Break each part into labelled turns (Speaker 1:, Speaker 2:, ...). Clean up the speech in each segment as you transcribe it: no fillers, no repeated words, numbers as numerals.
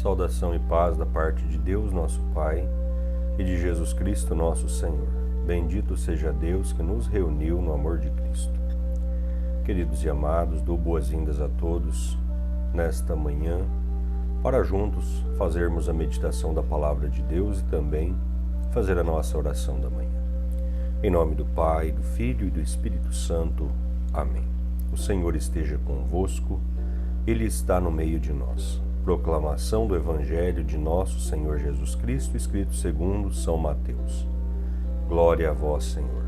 Speaker 1: Saudação e paz da parte de Deus, nosso Pai, e de Jesus Cristo, nosso Senhor. Bendito seja Deus que nos reuniu no amor de Cristo. Queridos e amados, dou boas-vindas a todos nesta manhã, para juntos fazermos a meditação da Palavra de Deus e também fazer a nossa oração da manhã. Em nome do Pai, do Filho e do Espírito Santo. Amém. O Senhor esteja convosco, Ele está no meio de nós. Proclamação do Evangelho de nosso Senhor Jesus Cristo, escrito segundo São Mateus. Glória a vós, Senhor.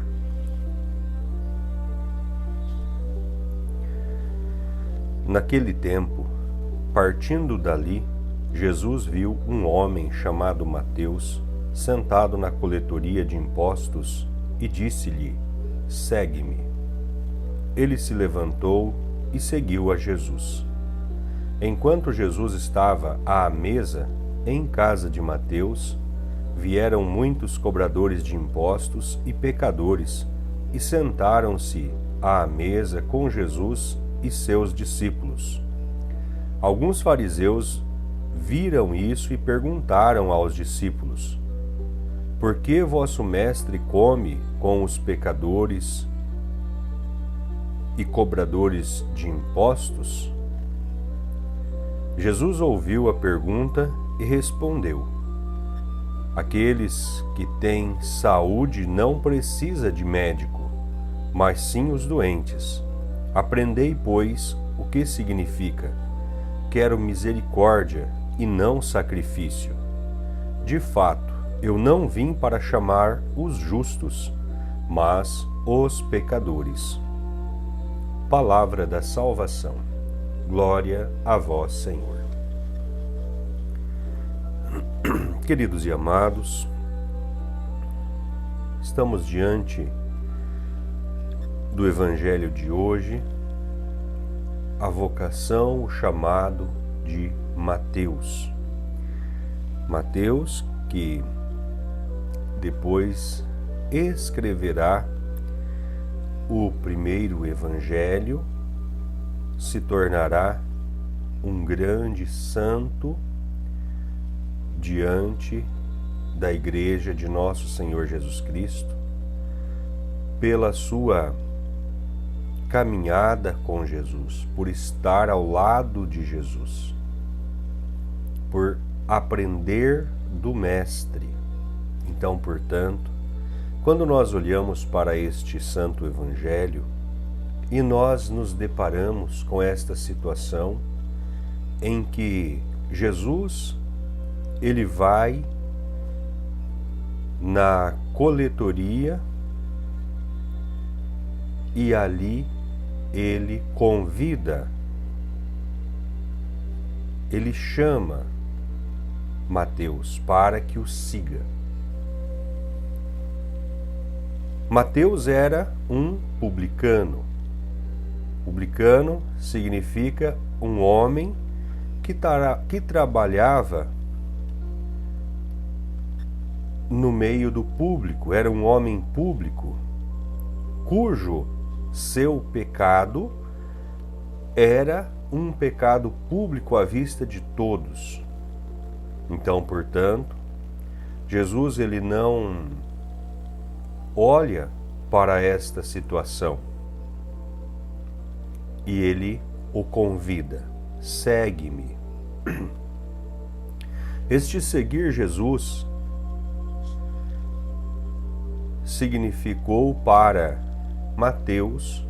Speaker 1: Naquele tempo, partindo dali, Jesus viu um homem chamado Mateus sentado na coletoria de impostos e disse-lhe: segue-me. Ele se levantou e seguiu a Jesus. Enquanto Jesus estava à mesa em casa de Mateus, vieram muitos cobradores de impostos e pecadores e sentaram-se à mesa com Jesus e seus discípulos. Alguns fariseus viram isso e perguntaram aos discípulos: por que vosso mestre come com os pecadores e cobradores de impostos? Jesus ouviu a pergunta e respondeu: aqueles que têm saúde não precisam de médico, mas sim os doentes. Aprendei, pois, o que significa: quero misericórdia e não sacrifício. De fato, eu não vim para chamar os justos, mas os pecadores. Palavra da salvação. Glória a vós, Senhor. Queridos e amados, estamos diante do Evangelho de hoje, a vocação, o chamado de Mateus. Mateus, que depois escreverá o primeiro Evangelho, se tornará um grande santo diante da Igreja de nosso Senhor Jesus Cristo, pela sua caminhada com Jesus, por estar ao lado de Jesus, por aprender do Mestre. Então, portanto, quando nós olhamos para este Santo Evangelho e nós nos deparamos com esta situação em que Jesus, ele vai na coletoria e ali ele convida, ele chama Mateus para que o siga. Mateus era um publicano. Publicano significa um homem que trabalhava no meio do público, era um homem público, cujo seu pecado era um pecado público à vista de todos. Então, portanto, Jesus ele não olha para esta situação e ele o convida: segue-me. Este seguir Jesus significou para Mateus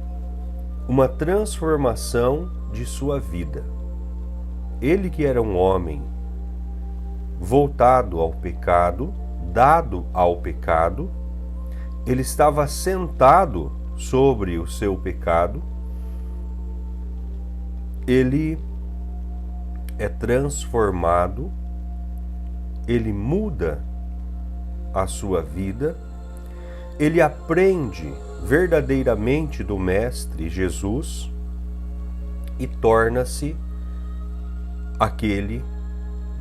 Speaker 1: uma transformação de sua vida. Ele, que era um homem voltado ao pecado, dado ao pecado, ele estava sentado sobre o seu pecado, ele é transformado, ele muda a sua vida, ele aprende verdadeiramente do Mestre Jesus e torna-se aquele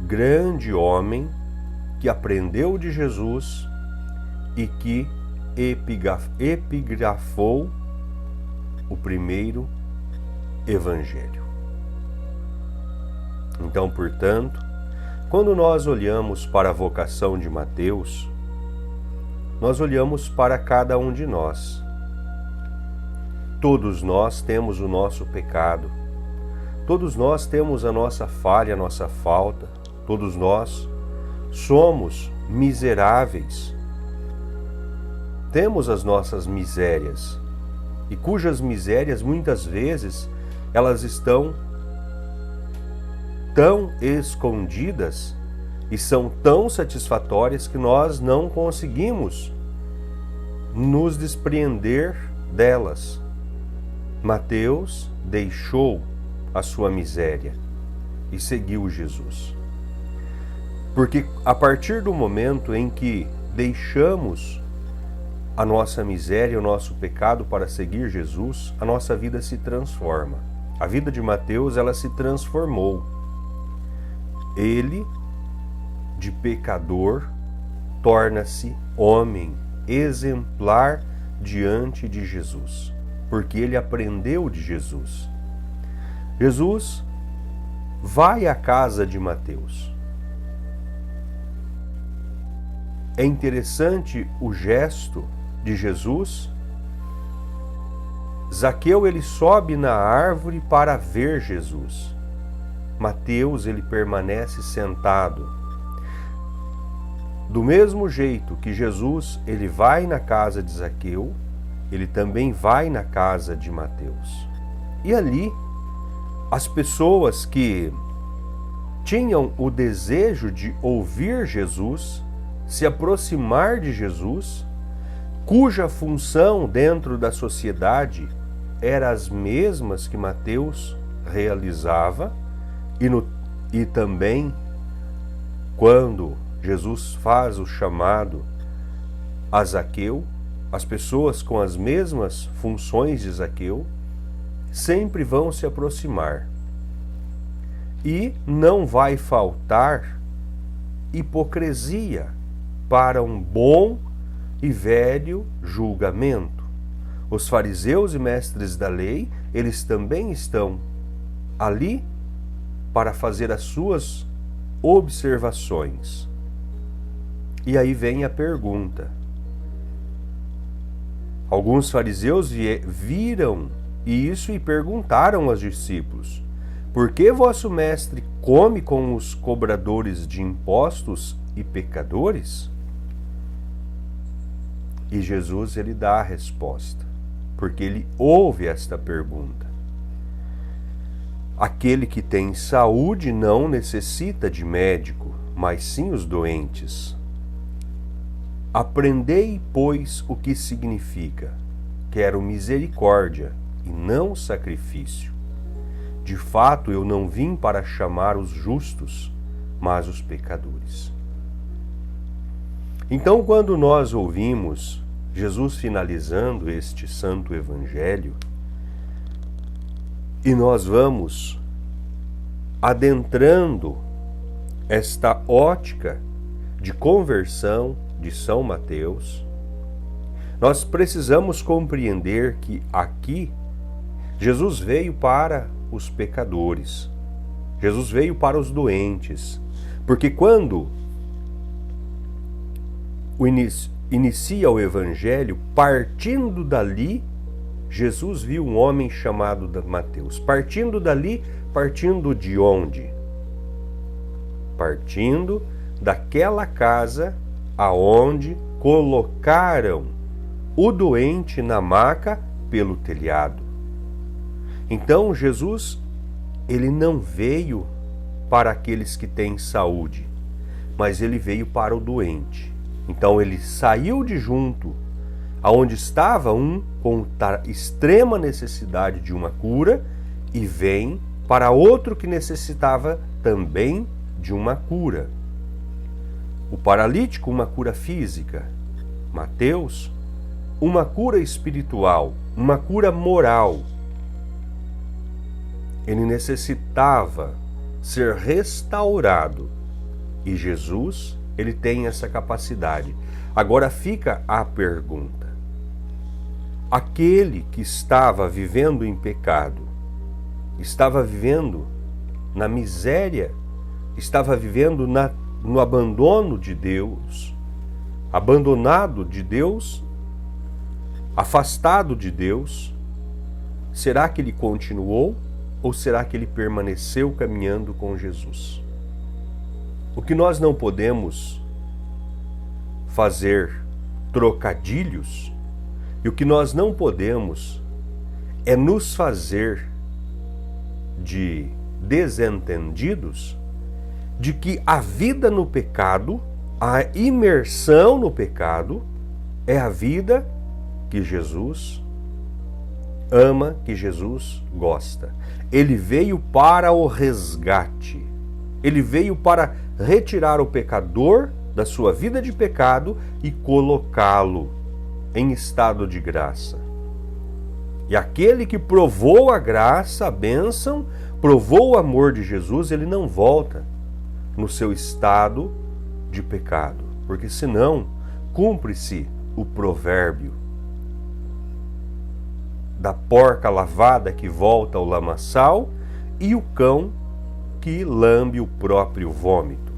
Speaker 1: grande homem que aprendeu de Jesus e que epigrafou o primeiro Evangelho. Então, portanto, Quando nós olhamos para a vocação de Mateus, nós olhamos para cada um de nós. Todos nós temos o nosso pecado, todos nós temos a nossa falha, a nossa falta, todos nós somos miseráveis. Temos as nossas misérias, e cujas misérias muitas vezes elas estão tão escondidas e são tão satisfatórias que nós não conseguimos nos despreender delas. Mateus deixou a sua miséria e seguiu Jesus. Porque a partir do momento em que deixamos a nossa miséria, o nosso pecado para seguir Jesus, a nossa vida se transforma. A vida de Mateus, ela se transformou. Ele, de pecador, torna-se homem, exemplar diante de Jesus, porque ele aprendeu de Jesus. Jesus vai à casa de Mateus. É interessante o gesto de Jesus. Zaqueu, ele sobe na árvore para ver Jesus. Mateus, ele permanece sentado. Do mesmo jeito que Jesus, ele vai na casa de Zaqueu, ele também vai na casa de Mateus. E ali, as pessoas que tinham o desejo de ouvir Jesus, se aproximar de Jesus, cuja função dentro da sociedade era as mesmas que Mateus realizava, e também quando Jesus faz o chamado a Zaqueu, as pessoas com as mesmas funções de Zaqueu sempre vão se aproximar. E não vai faltar hipocrisia para um bom e velho julgamento. Os fariseus e mestres da lei, eles também estão ali para fazer as suas observações. E aí vem a pergunta. Alguns fariseus viram isso e perguntaram aos discípulos: por que vosso mestre come com os cobradores de impostos e pecadores? E Jesus, ele dá a resposta, porque ele ouve esta pergunta. Aquele que tem saúde não necessita de médico, mas sim os doentes. Aprendei, pois, o que significa: quero misericórdia e não sacrifício. De fato, eu não vim para chamar os justos, mas os pecadores. Então, quando nós ouvimos Jesus finalizando este santo evangelho, e nós vamos adentrando esta ótica de conversão de São Mateus, nós precisamos compreender que aqui Jesus veio para os pecadores, Jesus veio para os doentes, porque quando inicia o evangelho, partindo dali, Jesus viu um homem chamado Mateus. Partindo dali, partindo de onde? Partindo daquela casa aonde colocaram o doente na maca pelo telhado. Então Jesus, ele não veio para aqueles que têm saúde, mas ele veio para o doente. Então ele saiu de junto aonde estava um com extrema necessidade de uma cura e vem para outro que necessitava também de uma cura. O paralítico, uma cura física. Mateus, uma cura espiritual, uma cura moral. Ele necessitava ser restaurado e Jesus, ele tem essa capacidade. Agora fica a pergunta: aquele que estava vivendo em pecado, estava vivendo na miséria, estava vivendo no abandono de Deus, abandonado de Deus, afastado de Deus, será que ele continuou ou será que ele permaneceu caminhando com Jesus? O que nós não podemos fazer trocadilhos e o que nós não podemos é nos fazer de desentendidos de que a vida no pecado, a imersão no pecado, é a vida que Jesus ama, que Jesus gosta. Ele veio para o resgate. Ele veio para retirar o pecador da sua vida de pecado e colocá-lo em estado de graça. E aquele que provou a graça, a bênção, provou o amor de Jesus, ele não volta no seu estado de pecado, porque senão cumpre-se o provérbio da porca lavada que volta ao lamaçal e o cão que lambe o próprio vômito.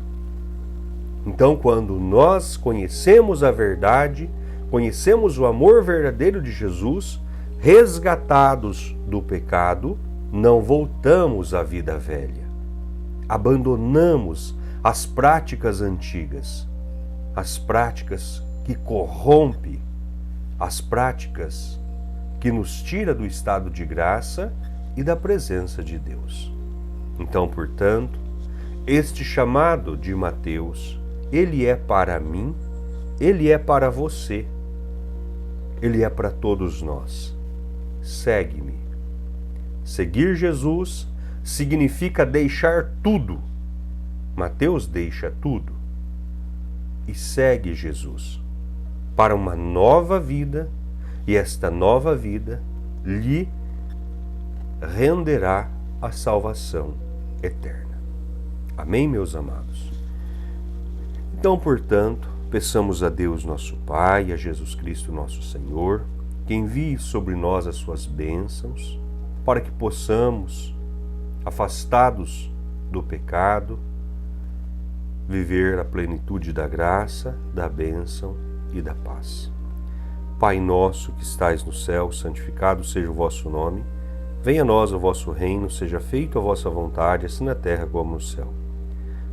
Speaker 1: Então, quando nós conhecemos a verdade, conhecemos o amor verdadeiro de Jesus, resgatados do pecado, não voltamos à vida velha. Abandonamos as práticas antigas, as práticas que corrompem, as práticas que nos tira do estado de graça e da presença de Deus. Então, portanto, este chamado de Mateus, ele é para mim, ele é para você, ele é para todos nós. Segue-me. Seguir Jesus significa deixar tudo. Mateus deixa tudo e segue Jesus para uma nova vida, e esta nova vida lhe renderá a salvação eterna. Amém, meus amados? Então, portanto, peçamos a Deus nosso Pai, a Jesus Cristo nosso Senhor, que envie sobre nós as suas bênçãos, para que possamos, afastados do pecado, viver a plenitude da graça, da bênção e da paz. Pai nosso que estais no céu, santificado seja o vosso nome. Venha a nós o vosso reino, seja feita a vossa vontade, assim na terra como no céu.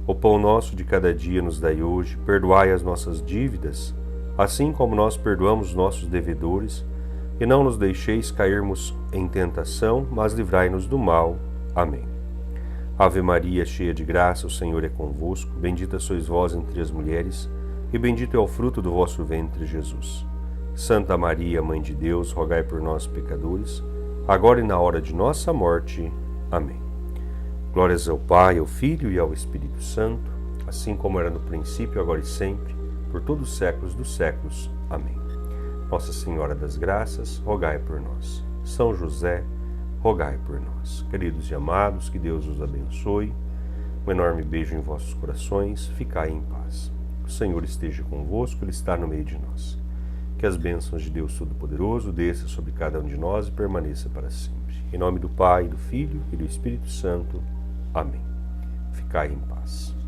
Speaker 1: O pão nosso de cada dia nos dai hoje, perdoai as nossas dívidas, assim como nós perdoamos os nossos devedores, e não nos deixeis cairmos em tentação, mas livrai-nos do mal. Amém. Ave Maria, cheia de graça, o Senhor é convosco, bendita sois vós entre as mulheres, e bendito é o fruto do vosso ventre, Jesus. Santa Maria, Mãe de Deus, rogai por nós, pecadores, agora e na hora de nossa morte. Amém. Glórias ao Pai, ao Filho e ao Espírito Santo, assim como era no princípio, agora e sempre, por todos os séculos dos séculos. Amém. Nossa Senhora das Graças, rogai por nós. São José, rogai por nós. Queridos e amados, que Deus os abençoe. Um enorme beijo em vossos corações. Ficai em paz. O Senhor esteja convosco, Ele está no meio de nós. Que as bênçãos de Deus Todo-Poderoso desça sobre cada um de nós e permaneça para sempre. Em nome do Pai, do Filho e do Espírito Santo. Amém. Ficai em paz.